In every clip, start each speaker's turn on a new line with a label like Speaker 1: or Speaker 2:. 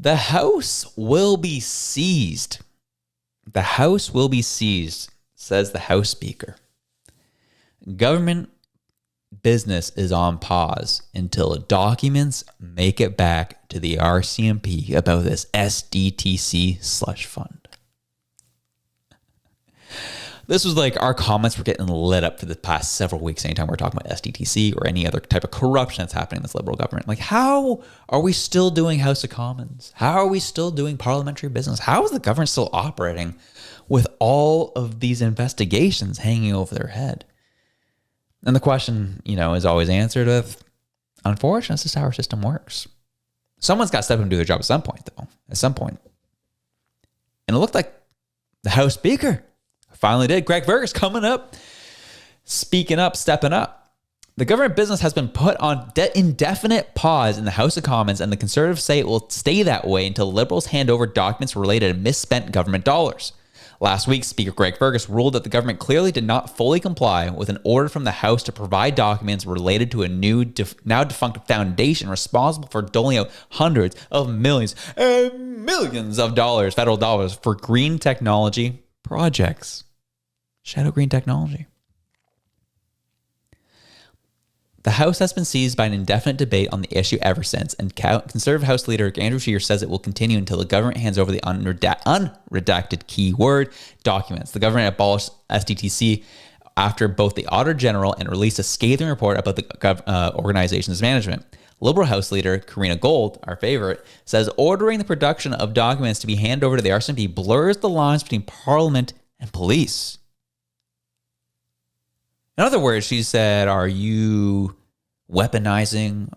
Speaker 1: The House will be seized. The House will be seized, says the House Speaker. Government business is on pause until documents make it back to the RCMP about this SDTC slush fund. This was like our comments were getting lit up for the past several weeks anytime we're talking about SDTC or any other type of corruption that's happening in this Liberal government. Like, how are we still doing House of Commons? How are we still doing parliamentary business? How is the government still operating with all of these investigations hanging over their head? And the question, is always answered with, unfortunately, this is how our system works. Someone's got to step up and do their job at some point, though. At some point. And it looked like the House Speaker finally did. Greg Fergus coming up, speaking up, stepping up. The government business has been put on indefinite pause in the House of Commons, and the Conservatives say it will stay that way until Liberals hand over documents related to misspent government dollars. Last week, Speaker Greg Fergus ruled that the government clearly did not fully comply with an order from the House to provide documents related to a new, now defunct foundation responsible for doling out hundreds of millions and millions of dollars, federal dollars, for green technology projects. Shadow green technology. The House has been seized by an indefinite debate on the issue ever since, and Conservative House Leader Andrew Scheer says it will continue until the government hands over the unredacted keyword documents. The government abolished SDTC after both the Auditor General and released a scathing report about the organization's management. Liberal House Leader Karina Gold, our favorite, says ordering the production of documents to be handed over to the RCMP blurs the lines between Parliament and police. In other words, she said, are you weaponizing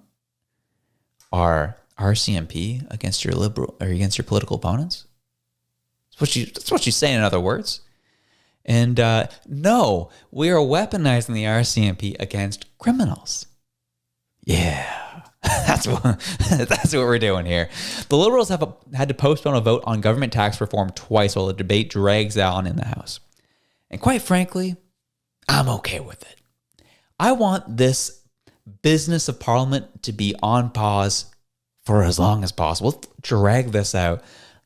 Speaker 1: our RCMP against your liberal or against your political opponents? That's what she's saying, in other words. And no, we are weaponizing the RCMP against criminals. Yeah, that's what we're doing here. The Liberals have had to postpone a vote on government tax reform twice while the debate drags on in the House. And quite frankly, I'm okay with it. I want this business of Parliament to be on pause for as long as possible. Let's drag this out.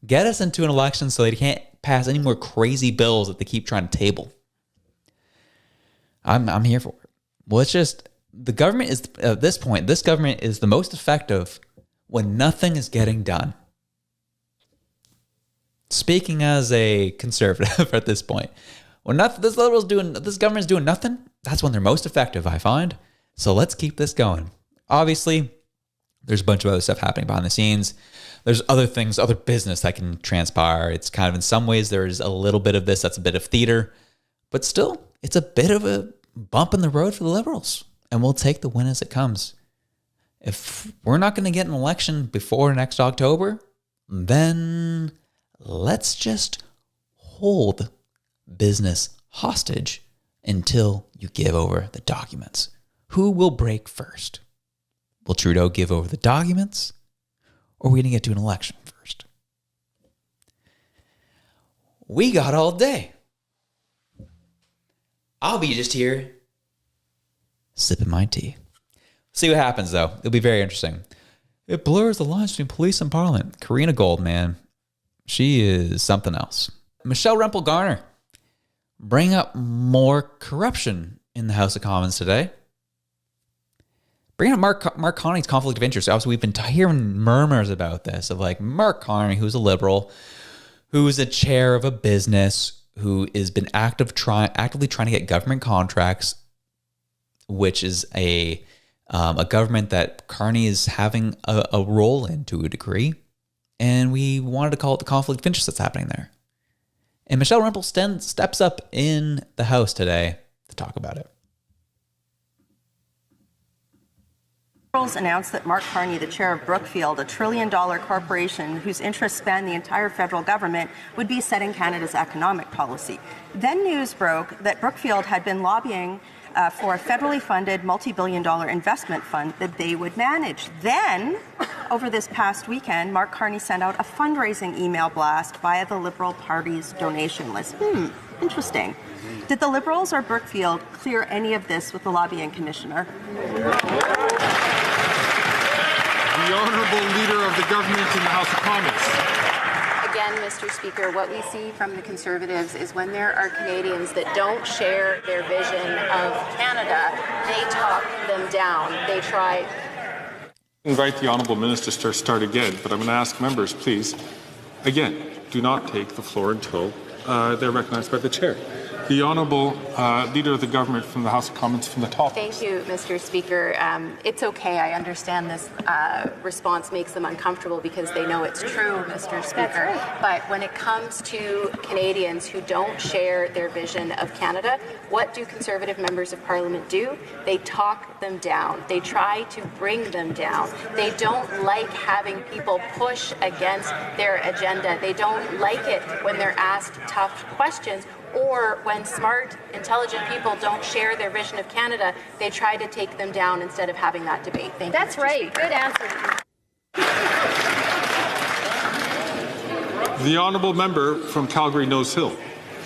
Speaker 1: Get us into an election so they can't pass any more crazy bills that they keep trying to table. I'm here for it. Well, it's just, the government is, at this point, this government is the most effective when nothing is getting done. Speaking as a conservative at this point, when this government is doing nothing, that's when they're most effective, I find. So let's keep this going. Obviously, there's a bunch of other stuff happening behind the scenes. There's other things, other business that can transpire. It's kind of, in some ways, there's a little bit of this that's a bit of theater. But still, it's a bit of a bump in the road for the Liberals. And we'll take the win as it comes. If we're not going to get an election before next October, then let's just hold business hostage until you give over the documents. Who will break first? Will Trudeau give over the documents, or are we going to get to an election first? We got all day. I'll be just here sipping my tea. See what happens, though. It'll be very interesting. It blurs the lines between police and Parliament. Karina Gold, man. She is something else. Michelle Rempel-Garner bring up more corruption in the House of Commons today. Bring up Mark Carney's conflict of interest. Obviously, we've been hearing murmurs about this, of like Mark Carney, who's a Liberal, who is a chair of a business, who has been actively trying to get government contracts, which is a government that Carney is having a role in to a degree. And we wanted to call it the conflict of interest that's happening there. And Michelle Rempel steps up in the House today to talk about it.
Speaker 2: Liberals announced that Mark Carney, the chair of Brookfield, a trillion-dollar corporation whose interests span the entire federal government, would be setting Canada's economic policy. Then news broke that Brookfield had been lobbying for a federally funded multi-billion-dollar investment fund that they would manage. Then, over this past weekend, Mark Carney sent out a fundraising email blast via the Liberal Party's donation list. Interesting. Did the Liberals or Brookfield clear any of this with the lobbying commissioner?
Speaker 3: The Honourable Leader of the Government in the House of Commons.
Speaker 4: Again, Mr. Speaker, what we see from the Conservatives is when there are Canadians that don't share their vision of Canada, they talk them down. They try.
Speaker 3: Invite the Honourable Minister to start again, but I'm going to ask members, please, again, do not take the floor until they're recognized by the Chair. The Honourable Leader of the Government from the House of Commons from the top.
Speaker 4: Thank you, Mr. Speaker. It's okay. I understand this response makes them uncomfortable because they know it's true, Mr. Speaker. Right. But when it comes to Canadians who don't share their vision of Canada, what do Conservative members of Parliament do? They talk them down. They try to bring them down. They don't like having people push against their agenda. They don't like it when they're asked tough questions, or when smart, intelligent people don't share their vision of Canada, they try to take them down instead of having that debate. Thank you.
Speaker 5: That's right. Good answer.
Speaker 3: The Honourable Member from Calgary Nose Hill.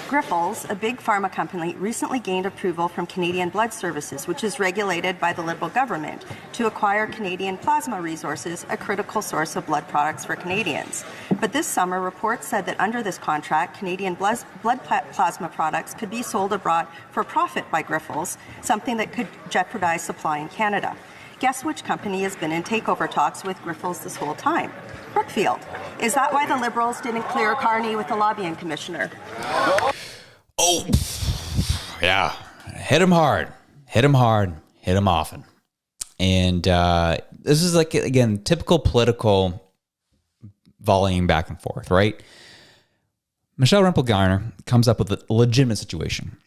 Speaker 2: Grifols, a big pharma company, recently gained approval from Canadian Blood Services, which is regulated by the Liberal government, to acquire Canadian plasma resources, a critical source of blood products for Canadians. But this summer, reports said that under this contract, Canadian blood plasma products could be sold abroad for profit by Grifols, something that could jeopardize supply in Canada. Guess which company has been in takeover talks with Grifols this whole time? Brookfield. Is that why the Liberals didn't clear Carney with the lobbying commissioner?
Speaker 1: Oh, yeah. Hit him hard, hit him often. And this is like, again, typical political volleying back and forth, right? Michelle Rempel-Garner comes up with a legitimate situation.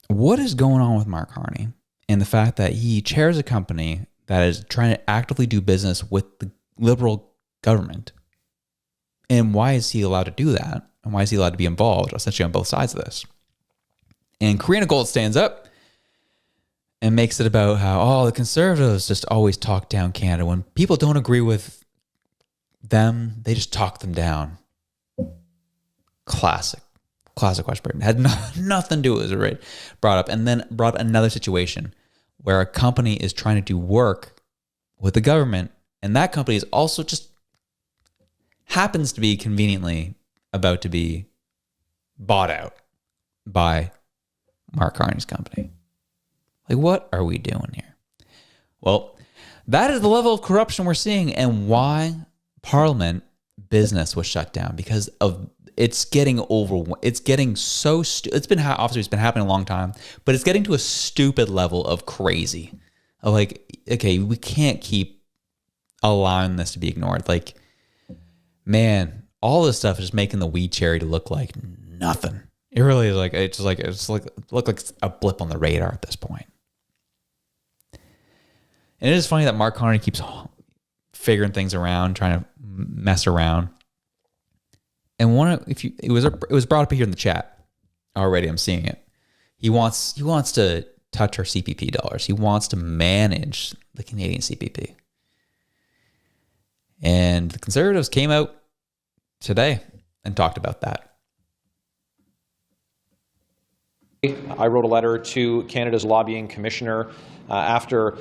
Speaker 1: What is going on with Mark Carney and the fact that he chairs a company that is trying to actively do business with the Liberal government? And why is he allowed to do that? And why is he allowed to be involved essentially on both sides of this? And Karina Gold stands up and makes it about how, the Conservatives just always talk down Canada. When people don't agree with them, they just talk them down. Classic West Britain. Had nothing to do with it, right? Brought up, and then brought another situation where a company is trying to do work with the government, and that company is also just happens to be conveniently about to be bought out by Mark Carney's company. Like, what are we doing here? Well, that is the level of corruption we're seeing, and why Parliament business was shut down, because of it's getting it's getting so it's been obviously it's been happening a long time, but it's getting to a stupid level of crazy. Of like, okay, we can't keep allowing this to be ignored. Like, man, all this stuff is just making the weed cherry to look like nothing. It really is like it's look like a blip on the radar at this point. And it is funny that Mark Carney keeps figuring things around, trying to mess around. And it was brought up here in the chat already. I'm seeing it. He wants to touch our CPP dollars. He wants to manage the Canadian CPP. And the Conservatives came out today and talked about that.
Speaker 6: I wrote a letter to Canada's lobbying commissioner after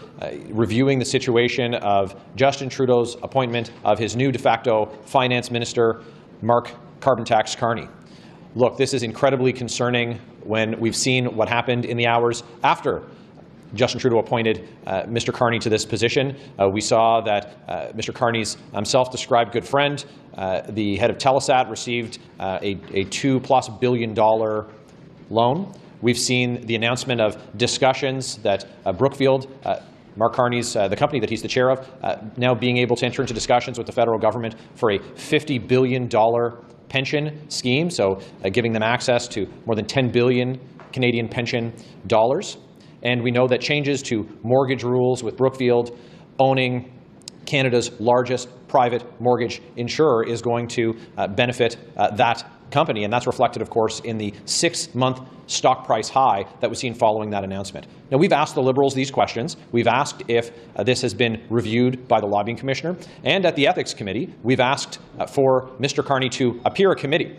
Speaker 6: reviewing the situation of Justin Trudeau's appointment of his new de facto finance minister, Mark Carbon Tax Carney. Look, this is incredibly concerning when we've seen what happened in the hours after Justin Trudeau appointed Mr. Carney to this position. We saw that Mr. Carney's self-described good friend, the head of Telesat, received a $2+ billion loan. We've seen the announcement of discussions that Brookfield, Mark Carney's, the company that he's the chair of, now being able to enter into discussions with the federal government for a $50 billion pension scheme, so giving them access to more than 10 billion Canadian pension dollars. And we know that changes to mortgage rules with Brookfield owning Canada's largest private mortgage insurer is going to benefit that company, and that's reflected, of course, in the 6-month stock price high that was seen following that announcement. Now, we've asked the Liberals these questions. We've asked if this has been reviewed by the lobbying commissioner, and at the ethics committee, we've asked for Mr. Carney to appear at committee.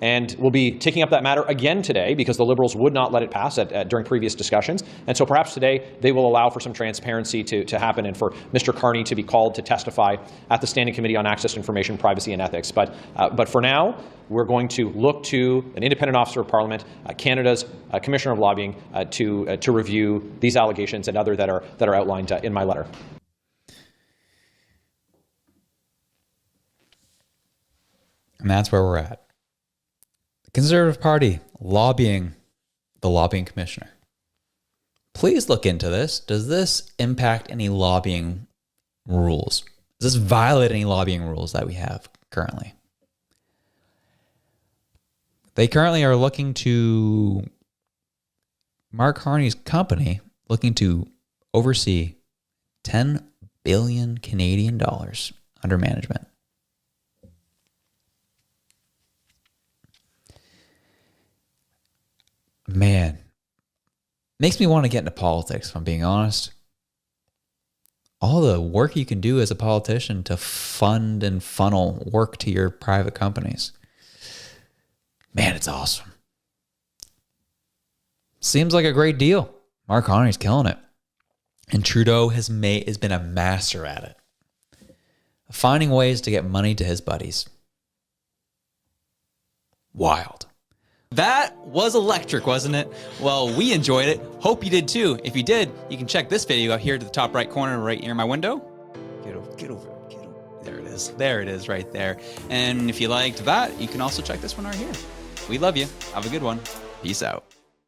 Speaker 6: and will be taking up that matter again today because the Liberals would not let it pass during previous discussions. And so perhaps today they will allow for some transparency to happen and for Mr. Carney to be called to testify at the Standing Committee on Access to Information, Privacy and Ethics. But for now, we're going to look to an independent officer of Parliament, Canada's Commissioner of Lobbying, to review these allegations and other that are outlined in my letter.
Speaker 1: And that's where we're at. The Conservative Party lobbying the lobbying commissioner. Please look into this. Does this impact any lobbying rules? Does this violate any lobbying rules that we have currently? They currently are looking to Mark Carney's company, looking to oversee 10 billion Canadian dollars under management. Man, makes me want to get into politics, if I'm being honest. All the work you can do as a politician to fund and funnel work to your private companies. Man, it's awesome. Seems like a great deal. Mark Carney's killing it. And Trudeau has been a master at it. Finding ways to get money to his buddies. Wild. That was electric, wasn't it? Well, we enjoyed it. Hope you did too. If you did, you can check this video out here to the top right corner right near my window. Get over. There it is. There it is right there. And if you liked that, you can also check this one right here. We love you. Have a good one. Peace out.